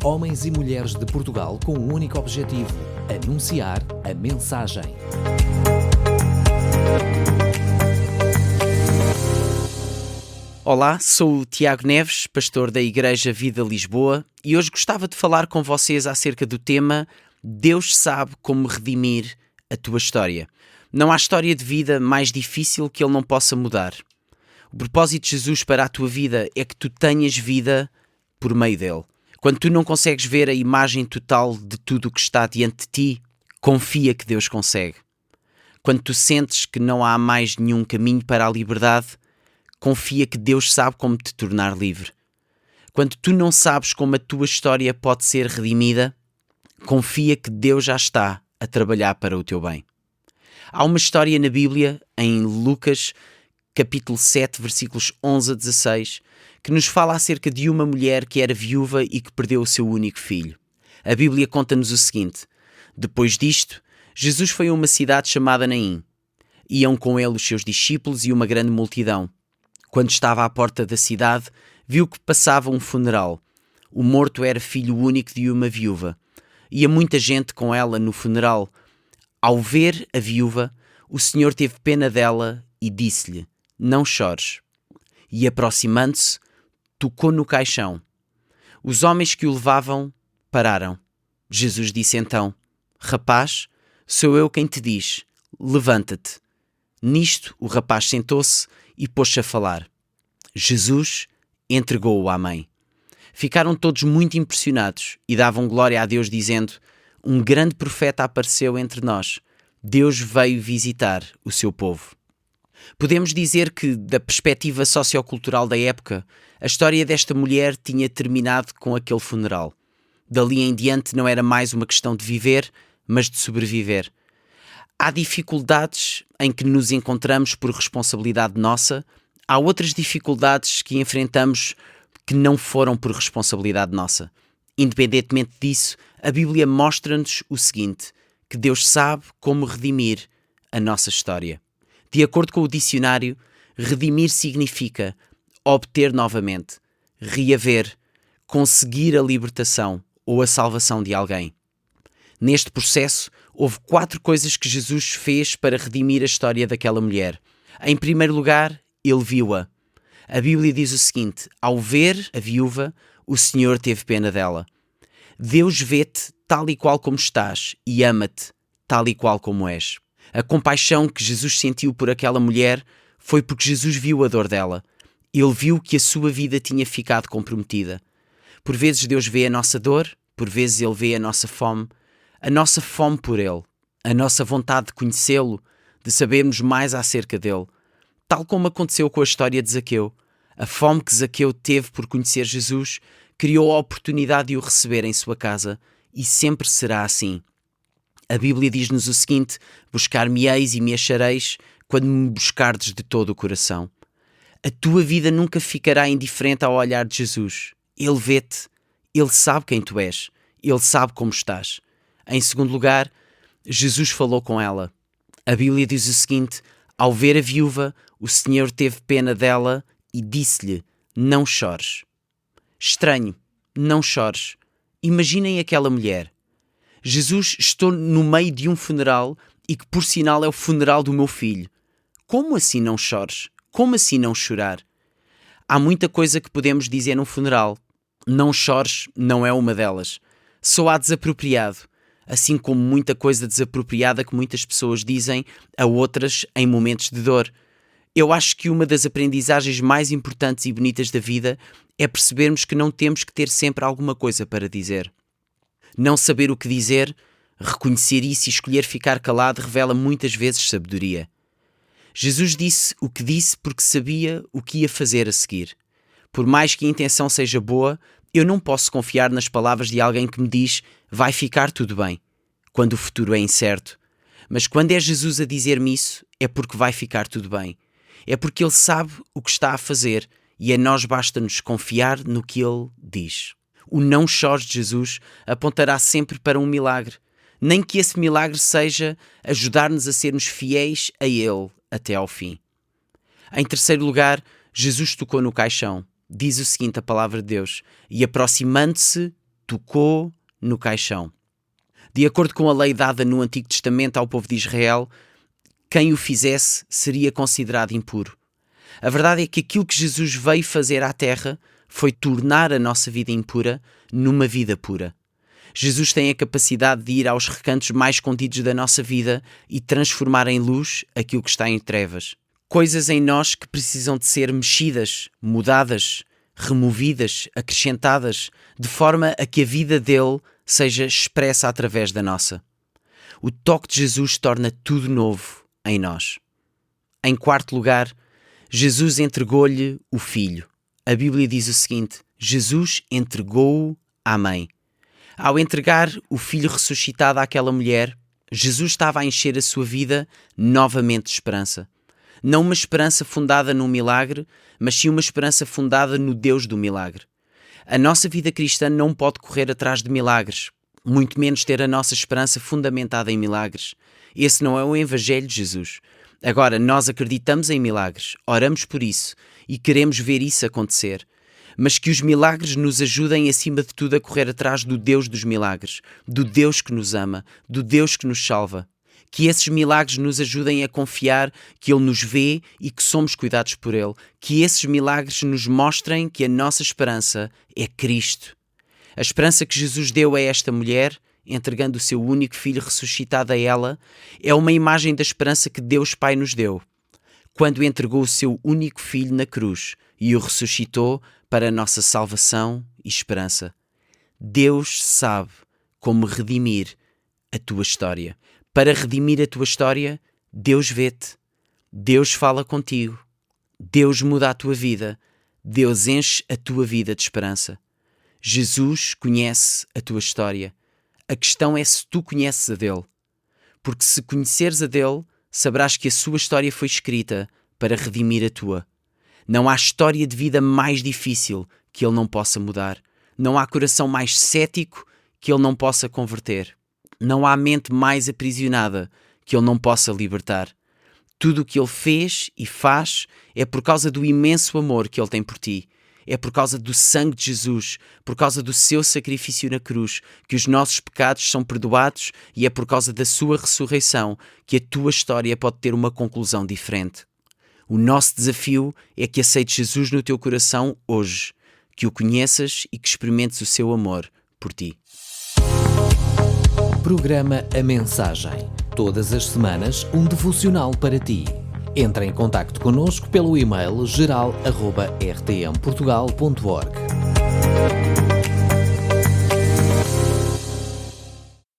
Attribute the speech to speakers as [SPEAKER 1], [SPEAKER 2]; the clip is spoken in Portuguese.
[SPEAKER 1] Homens e mulheres de Portugal com um único objetivo: anunciar a mensagem.
[SPEAKER 2] Olá, sou o Tiago Neves, pastor da Igreja Vida Lisboa, e hoje gostava de falar com vocês acerca do tema Deus sabe como redimir a tua história. Não há história de vida mais difícil que Ele não possa mudar. O propósito de Jesus para a tua vida é que tu tenhas vida por meio dele. Quando tu não consegues ver a imagem total de tudo o que está diante de ti, confia que Deus consegue. Quando tu sentes que não há mais nenhum caminho para a liberdade, confia que Deus sabe como te tornar livre. Quando tu não sabes como a tua história pode ser redimida, confia que Deus já está a trabalhar para o teu bem. Há uma história na Bíblia, em Lucas, capítulo 7, versículos 11 a 16, que nos fala acerca de uma mulher que era viúva e que perdeu o seu único filho. A Bíblia conta-nos o seguinte: depois disto, Jesus foi a uma cidade chamada Naim. Iam com ele os seus discípulos e uma grande multidão. Quando estava à porta da cidade, viu que passava um funeral. O morto era filho único de uma viúva. Ia muita gente com ela no funeral. Ao ver a viúva, o Senhor teve pena dela e disse-lhe: não chores. E aproximando-se, tocou no caixão. Os homens que o levavam pararam. Jesus disse então: rapaz, sou eu quem te diz, levanta-te. Nisto o rapaz sentou-se e pôs-se a falar. Jesus entregou-o à mãe. Ficaram todos muito impressionados e davam glória a Deus, dizendo: um grande profeta apareceu entre nós. Deus veio visitar o seu povo. Podemos dizer que, da perspectiva sociocultural da época, a história desta mulher tinha terminado com aquele funeral. Dali em diante não era mais uma questão de viver, mas de sobreviver. Há dificuldades em que nos encontramos por responsabilidade nossa, há outras dificuldades que enfrentamos que não foram por responsabilidade nossa. Independentemente disso, a Bíblia mostra-nos o seguinte: que Deus sabe como redimir a nossa história. De acordo com o dicionário, redimir significa obter novamente, reaver, conseguir a libertação ou a salvação de alguém. Neste processo, houve 4 coisas que Jesus fez para redimir a história daquela mulher. Em primeiro lugar, ele viu-a. A Bíblia diz o seguinte: ao ver a viúva, o Senhor teve pena dela. Deus vê-te tal e qual como estás e ama-te tal e qual como és. A compaixão que Jesus sentiu por aquela mulher foi porque Jesus viu a dor dela. Ele viu que a sua vida tinha ficado comprometida. Por vezes Deus vê a nossa dor, por vezes Ele vê a nossa fome por Ele, a nossa vontade de conhecê-lo, de sabermos mais acerca dele. Tal como aconteceu com a história de Zaqueu. A fome que Zaqueu teve por conhecer Jesus criou a oportunidade de o receber em sua casa, e sempre será assim. A Bíblia diz-nos o seguinte: buscar-me-eis e me achareis quando me buscardes de todo o coração. A tua vida nunca ficará indiferente ao olhar de Jesus. Ele vê-te, Ele sabe quem tu és, Ele sabe como estás. Em segundo lugar, Jesus falou com ela. A Bíblia diz o seguinte: ao ver a viúva, o Senhor teve pena dela e disse-lhe: não chores. Estranho, não chores. Imaginem aquela mulher. Jesus, estou no meio de um funeral e que por sinal é o funeral do meu filho. Como assim não chores? Como assim não chorar? Há muita coisa que podemos dizer num funeral. Não chores não é uma delas. Soa desapropriado, assim como muita coisa desapropriada que muitas pessoas dizem a outras em momentos de dor. Eu acho que uma das aprendizagens mais importantes e bonitas da vida é percebermos que não temos que ter sempre alguma coisa para dizer. Não saber o que dizer, reconhecer isso e escolher ficar calado revela muitas vezes sabedoria. Jesus disse o que disse porque sabia o que ia fazer a seguir. Por mais que a intenção seja boa, eu não posso confiar nas palavras de alguém que me diz: vai ficar tudo bem, quando o futuro é incerto. Mas quando é Jesus a dizer-me isso, é porque vai ficar tudo bem. É porque Ele sabe o que está a fazer e a nós basta-nos confiar no que Ele diz. O não chores de Jesus apontará sempre para um milagre, nem que esse milagre seja ajudar-nos a sermos fiéis a Ele até ao fim. Em terceiro lugar, Jesus tocou no caixão. Diz o seguinte a palavra de Deus: e aproximando-se, tocou no caixão. De acordo com a lei dada no Antigo Testamento ao povo de Israel, quem o fizesse seria considerado impuro. A verdade é que aquilo que Jesus veio fazer à Terra foi tornar a nossa vida impura numa vida pura. Jesus tem a capacidade de ir aos recantos mais escondidos da nossa vida e transformar em luz aquilo que está em trevas. Coisas em nós que precisam de ser mexidas, mudadas, removidas, acrescentadas, de forma a que a vida dele seja expressa através da nossa. O toque de Jesus torna tudo novo em nós. Em quarto lugar, Jesus entregou-lhe o Filho. A Bíblia diz o seguinte: Jesus entregou-o à mãe. Ao entregar o Filho ressuscitado àquela mulher, Jesus estava a encher a sua vida novamente de esperança. Não uma esperança fundada num milagre, mas sim uma esperança fundada no Deus do milagre. A nossa vida cristã não pode correr atrás de milagres, muito menos ter a nossa esperança fundamentada em milagres. Esse não é o Evangelho de Jesus. Agora, nós acreditamos em milagres, oramos por isso e queremos ver isso acontecer. Mas que os milagres nos ajudem, acima de tudo, a correr atrás do Deus dos milagres, do Deus que nos ama, do Deus que nos salva. Que esses milagres nos ajudem a confiar que Ele nos vê e que somos cuidados por Ele. Que esses milagres nos mostrem que a nossa esperança é Cristo. A esperança que Jesus deu a esta mulher, entregando o seu único filho ressuscitado a ela, é uma imagem da esperança que Deus Pai nos deu, quando entregou o seu único filho na cruz e o ressuscitou para a nossa salvação e esperança. Deus sabe como redimir a tua história. Para redimir a tua história, Deus vê-te, Deus fala contigo, Deus muda a tua vida, Deus enche a tua vida de esperança. Jesus conhece a tua história. A questão é se tu conheces a dele. Porque se conheceres a dele, saberás que a sua história foi escrita para redimir a tua. Não há história de vida mais difícil que ele não possa mudar. Não há coração mais cético que ele não possa converter. Não há mente mais aprisionada que ele não possa libertar. Tudo o que ele fez e faz é por causa do imenso amor que ele tem por ti. É por causa do sangue de Jesus, por causa do seu sacrifício na cruz, que os nossos pecados são perdoados, e é por causa da sua ressurreição que a tua história pode ter uma conclusão diferente. O nosso desafio é que aceites Jesus no teu coração hoje, que o conheças e que experimentes o seu amor por ti.
[SPEAKER 1] Programa A Mensagem. Todas as semanas, um devocional para ti. Entre em contacto connosco pelo e-mail geral@rtmportugal.org.